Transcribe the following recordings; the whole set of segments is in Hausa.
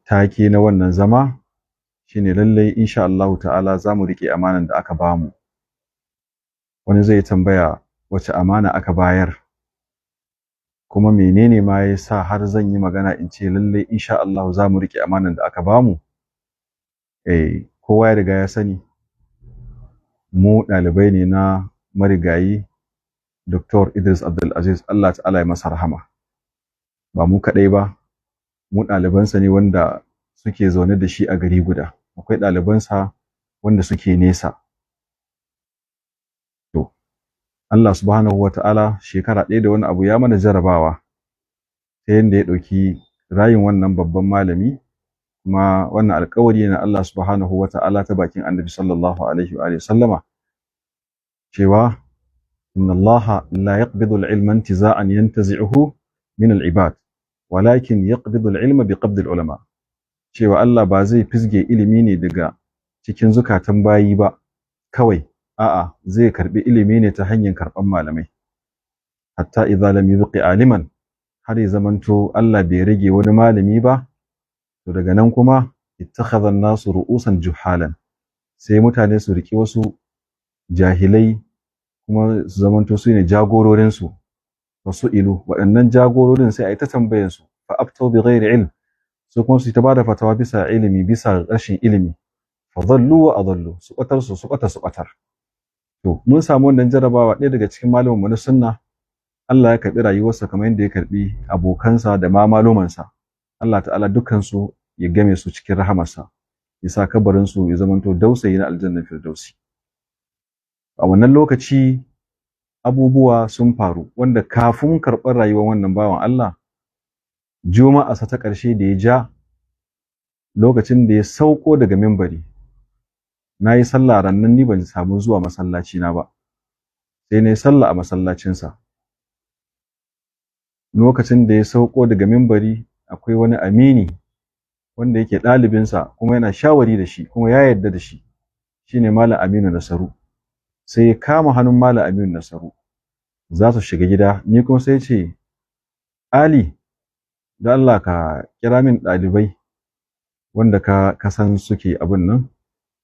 take na wannan zama shine lallai insha Allah ta'ala za mu riƙe amanan da aka bamu. Wani zai tambaya wace amana aka bayar, kuma menene ma ya sa har zan yi magana in ce lallai insha Allah za mu riƙe amanan da aka bamu. Kowa ya riga ya sani mu ɗalibai ne na marigayi Dr. Idris Abdulaziz, Allah ta'ala ya masa rahama. Ba mu kaɗai ba, mu ɗalibansa ne wanda suke zaune da shi a gari guda. Akwai ɗalibansa wanda suke nesa. To, Allah subhanahu wa ta'ala shekara ɗaya da wani abu ya mana jarabawa ta yadda ya ɗauki rayin wannan babban malami, kuma wannan alƙawari na Allah subhanahu wa ta'ala ta bakin Annabi sallallahu alaihi wa sallama cewa inna Allah la yaqbidu al-ilma intiza'an yantazi'uhu min al-ibad walakin yaqbidu al-ilma biqabdi al-ulama. Cewa Allah ba zai fisge ilimi ne daga cikin zukatan bayi ba kawai, a'a zai karbi ilimi ne ta hanyar karban malamai. Hatta idza lam yubqi aliman, har ya zamanto Allah bai rage wani malami ba, to daga nan kuma ittakhadha an-nasu ru'usan juhalan, sai mutane su riki wasu jahilai kuma su zamanto su ne jagororin su. Wasu ilu waɗannan jagororin sai a yi ta tambayan su fa aftau bi ghairi ilm, su kuma su ta bada fatawa bisa ilimi, bisa rashin ilimi. Fa dhallu wa adallu, su batar. To mun samu wannan jarabawa ɗaya daga cikin malamin na sunna. Allah ya karɓi rayuwarsa kamar yadda ya karɓi abokansa da ma malumansa. Allah ta'ala dukkan su ya game su cikin rahamarsa, ya sa kabarin su ya zamanto dausayi na aljannar firdausi. A wannan lokaci abubuwa sun faru wanda kafin karɓar rayuwar wannan bawan Allah, juma'a sa ta ƙarshe da ya ja lokacin da ya sauko daga mimbari, na yi sallah rannan ni ban samu zuwa masallaci na ba, sai na yi sallah a masallacinsa. Lokacin da ya sauko daga mimbari akwai wani amini wanda yake ɗalibinsa kuma yana shawari da shi kuma ya yarda da shi, shine Malam Aminu Nasaru. Sai ya kama hannun Malam Aminu Nasaru za su shiga gida, ni kuma sai ce, Ali, da Allah ka kira min ɗalibai wanda ka san suke abin nan,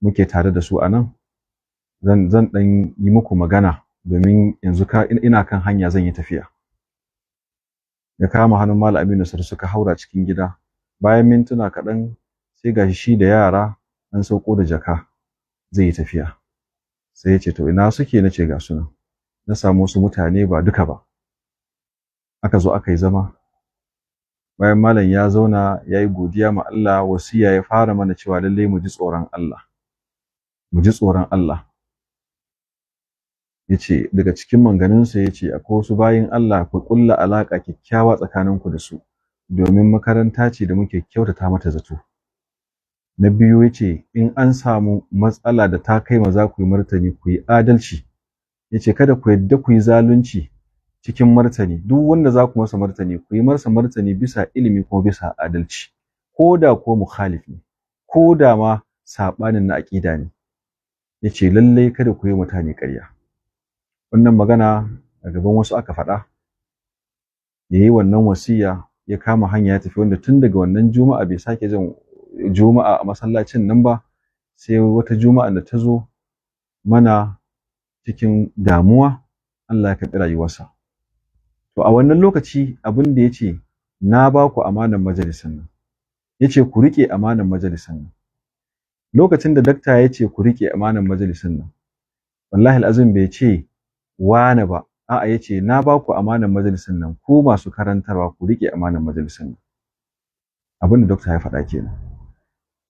muke tare da su a nan, zan ɗan yi muku magana domin yanzu ina kan hanya zan yi tafiya. Ya kama hannun Malam Aminu Nasaru suka haura cikin gida. Bayan mintuna kaɗan sai gashi shi da yara an sauko da jaka zai yi tafiya. Sai ya ce, to ina suke? Na ce ga su nan. Na samu wasu mutane ba duka ba. Aka zo aka yi zama. Bayan malam ya zauna ya yi godiya ma Allah, wasiya ya fara mana cewa lallai mu ji tsoron Allah. Mu ji tsoron Allah. Ya ce daga cikin manganinsa ya ce akwai wasu bayin Allah ku ƙulla alaƙa kyakkyawa tsakaninku da su, domin makaranta ce da muke kyautata mata zato. Na biyu ya ce in an samu matsala da ta kai ma za ku yi martani, ku yi adalci. Ya ce kada ku yadda ku yi zalunci cikin martani. Duk wanda za ku masa martani, ku yi masa martani bisa ilimi ko bisa adalci, ko da ko mukhalif ne, ko da ma saɓanin na aƙida ne. Ya ce lallai kada ku yi mutane ƙarya. Wannan magana a gaban wasu aka faɗa. Ya yi wannan wasiya, ya kama hanya ya tafi, wanda tun daga wannan juma'a bai sake jin juma'a a masallacin nan ba, sai wata juma'a da ta zo mana cikin damuwa, Allah ya karɓi rayuwarsa. To a wannan lokaci abin da ya ce, na ba ku amanar majalisan nan. Ya ce ku riƙe amanar majalisan nan. Lokacin da dakta ya ce ku riƙe amanar majalisan nan, wallahi al'azim bai ce wane ba, a'a ya ce na ba ku amanar majalisan nan, ku masu karantarwa ku riƙe amanar majalisan nan. Abin da dakta ya faɗa kenan.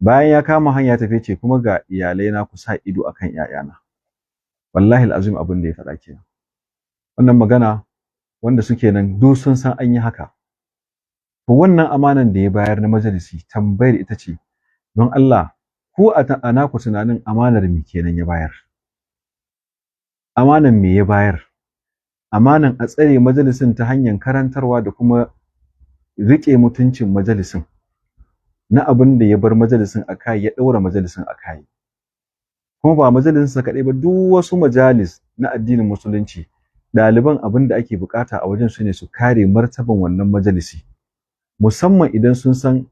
Bayan ya kama hanya tafi ce kuma ga iyalai na ku sa ido akan ƴaƴana. Wallahi al'azim abin da ya faɗa kenan. Wannan magana wanda suke nan duk sun san an yi haka. To wannan amanan da ya bayar na majalisi, tambayar ita ce, don Allah ku a naku tunanin amanar me kenan ya bayar? Amanan me ya bayar? Amanan a tsare majalisin ta hanyar karantarwa da kuma riƙe mutuncin majalisin, na abin da ya bar majalisin a kai, ya ɗaura majalisin a kai. Kuma ba majalisinsa kaɗai ba, duk wasu majalis na addinin musulunci, ɗaliban abin da ake bukata a wajen su ne su kare martaban wannan majalisi, musamman idan sun san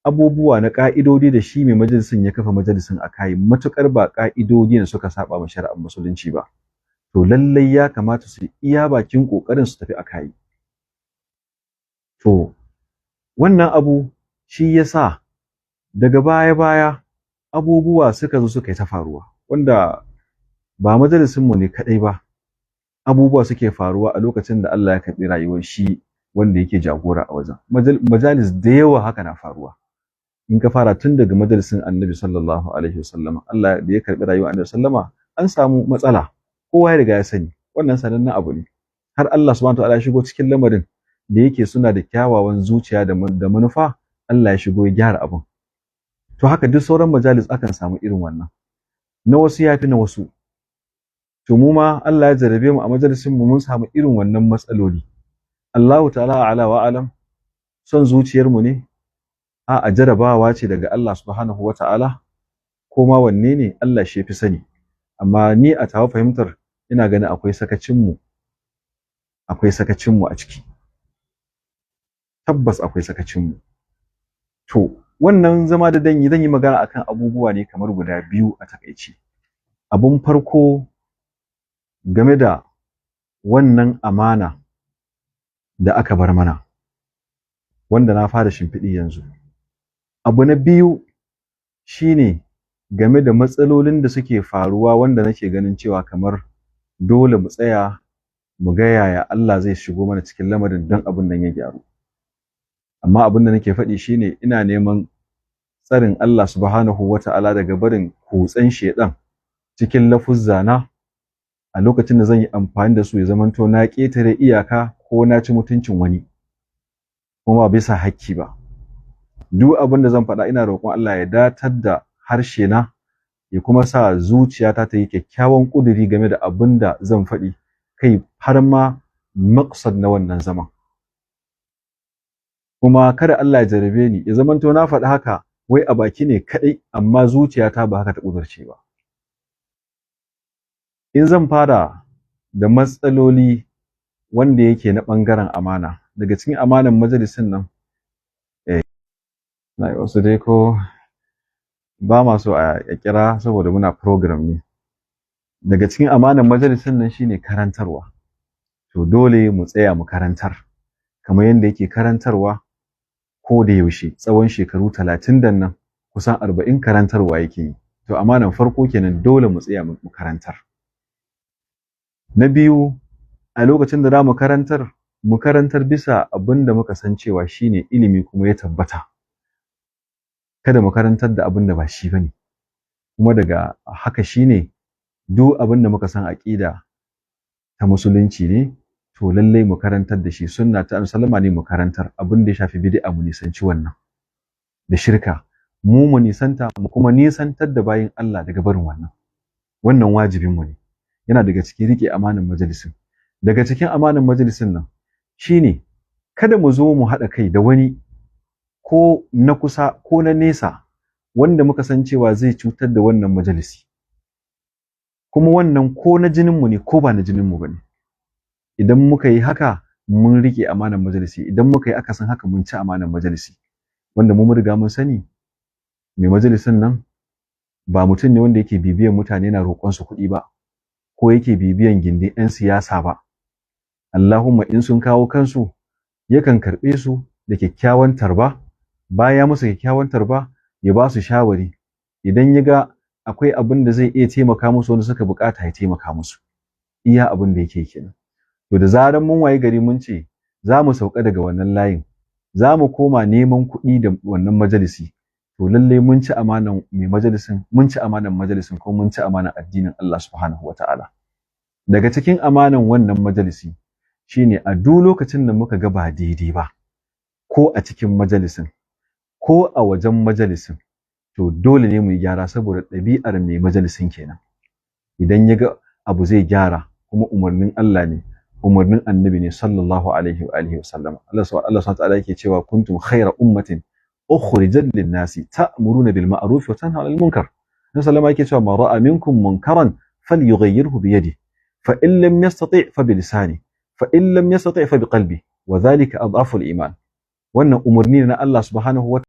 abubuwa na ƙa'idodi da shi mai majalisin ya kafa majalisin a kai, matuƙar ba ƙa'idodi ne suka saba ma shari'ar musulunci ba, to lallai ya kamata su iya bakin ƙoƙarin su tafi a kai. To wannan abu shi ya sa daga baya-baya abubuwa suka zo suka yi ta faruwa, wanda ba majalisinmu ne kaɗai ba, abubuwa suke faruwa a lokacin da Allah ya karɓi rayuwar shi wanda yake jagora a wajen. Majalis da yawa haka na faruwa. In ka fara tun daga majalisin Annabi sallallahu alaihi wasallama, Allah da ya karɓi rayuwar Annabi sallama, an samu matsala, kowa ya riga ya sani, wannan sanannen abu ne. Har Allah subhanahu wa ta'ala ya shigo cikin lamarin da yake suna da kyawawan zuciya da manufa, Allah ya shigo ya gyara abin. To haka duk sauran majalis akan samu irin wannan. Na wasu yafi na wasu. To mu ma Allah ya jarabe mu a majalisin mu mun samu irin wannan matsaloli. Allahu ta'ala a'la wa alam, son zuciyar mu ne, a jarabawa ce daga Allah subhanahu wa ta'ala, ko ma wanne ne Allah shi fi sani. Amma ni a tawa fahimtar ina ganin akwai sakacin mu a ciki. Tabbas akwai sakacin mu. To wannan zama da zan yi magana akan abubuwa ne kamar guda biyu a takaice. Abun farko game da wannan amana da aka bar mana, wanda na fara shimfiɗi yanzu. Abu na biyu shine game da matsalolin da suke faruwa, wanda nake ganin cewa kamar dole mu tsaya mu ga yaya Allah zai shigo mana cikin lamarin don abin nan ya gyaru. Amma abin da nake faɗi shine ina neman tsarin Allah subhanahu wata'ala daga barin kutsen shedan cikin lafuzzana a lokacin da zan yi amfani da su, ya zamanto na ƙetare iyaka ko na ci mutuncin wani, kuma ba bisa hakki ba. Duk abin da zan faɗa ina roƙon Allah ya datar da harshe na, ya kuma sa zuciyata ta yi kyakkyawan ƙuduri game da abin da zan faɗi, kai har ma maqsad na wannan zaman. Kuma kada Allah ya jarabe ni ya zamanto na faɗi haka wai a baki ne kaɗai, amma zuciyata ba haka ta ƙudurce ba. In zan fara da matsaloli wanda yake na ɓangaren amana, daga cikin amanan majalisin nan, na yi wasu dai ko ba ma so a kira saboda muna program ne. Daga cikin amanan majalisin nan shine karantarwa. To dole mu tsaya mu karantar, kamar yadda yake karantarwa ko da yaushe tsawon shekaru 30 da nan, kusan 40 karantarwa yake yi. To amanan farko kenan, dole mu tsaya mu karantar. Na biyu, a lokacin da za mu karantar bisa abin da muka san cewa shine ilimi kuma ya tabbata. Kada mu karantar da abin da ba shi bane. Kuma daga haka shine duk abin da muka san aqida ta musulunci ne, to lallai mu karantar da shi. Sunna ta sallama ne mu karantar. Abin da ya shafi bid'a mu nisanci wannan, da shirka mu nisanta, mu kuma nisantar da bayin Allah daga barin wannan wajibin mu ne. Yana daga cikin rike amanan majalisin. Daga cikin amanan majalisin nan shine kada mu zo mu haɗa kai da wani, ko na kusa ko na nesa, wanda muka san cewa zai cutar da wannan majalisi, kuma wannan ko na jininmu ne ko ba na jininmu ba ne. Idan muka yi haka mun rike amanan majalisi, idan muka yi akasin haka mun ci amanan majalisi. Wanda mu riga mun sani mai majalisin nan ba mutum ne wanda yake bibiyan mutane na roƙon su kuɗi ba, ko yake bibiyan gindin 'yan siyasa ba. Allahumma in sun kawo kansu yakan karɓe su da kyakkyawan tarba, baya musu kyakkyawan tarba ya ba su shawari, idan ya ga akwai abin da zai iya taimaka musu wanda suka bukata ya taimaka musu. Iya abin da yake kenan. To da zaran mun waye gari mun ce za mu sauka daga wannan layin, za mu koma neman kuɗi da wannan majalisi, to lallai mun ci amanan mai majalisin, mun ci amanan majalisin, ko mun ci amanan addinin Allah subhanahu wata'ala. Daga cikin amanan wannan majalisi shine a duk lokacin da muka ga ba daidai ba, ko a cikin majalisin ko a wajen majalisin, to dole ne mu yi gyara, saboda ɗabi'ar mai majalisin kenan. Idan ya ga abu zai gyara, kuma umarnin Allah ne, umarnin annabi ne sallallahu alaihi wa alihi wa sallam. Allah subhanahu wa ta'ala yake cewa kuntum khayra ummatin ukhrijat lin-nasi ta'muruna bil ma'ruf wa tanhauna 'anil munkar. Nabi sallama yake cewa man ra'a minkum munkaran falyughayyirhu bi yadihi, fa in lam yastati' fa bi lisanihi, fa in lam yastati' fa bi qalbihi, wa dhalika adhafu al-iman. Wannan umarni na Allah subhanahu wa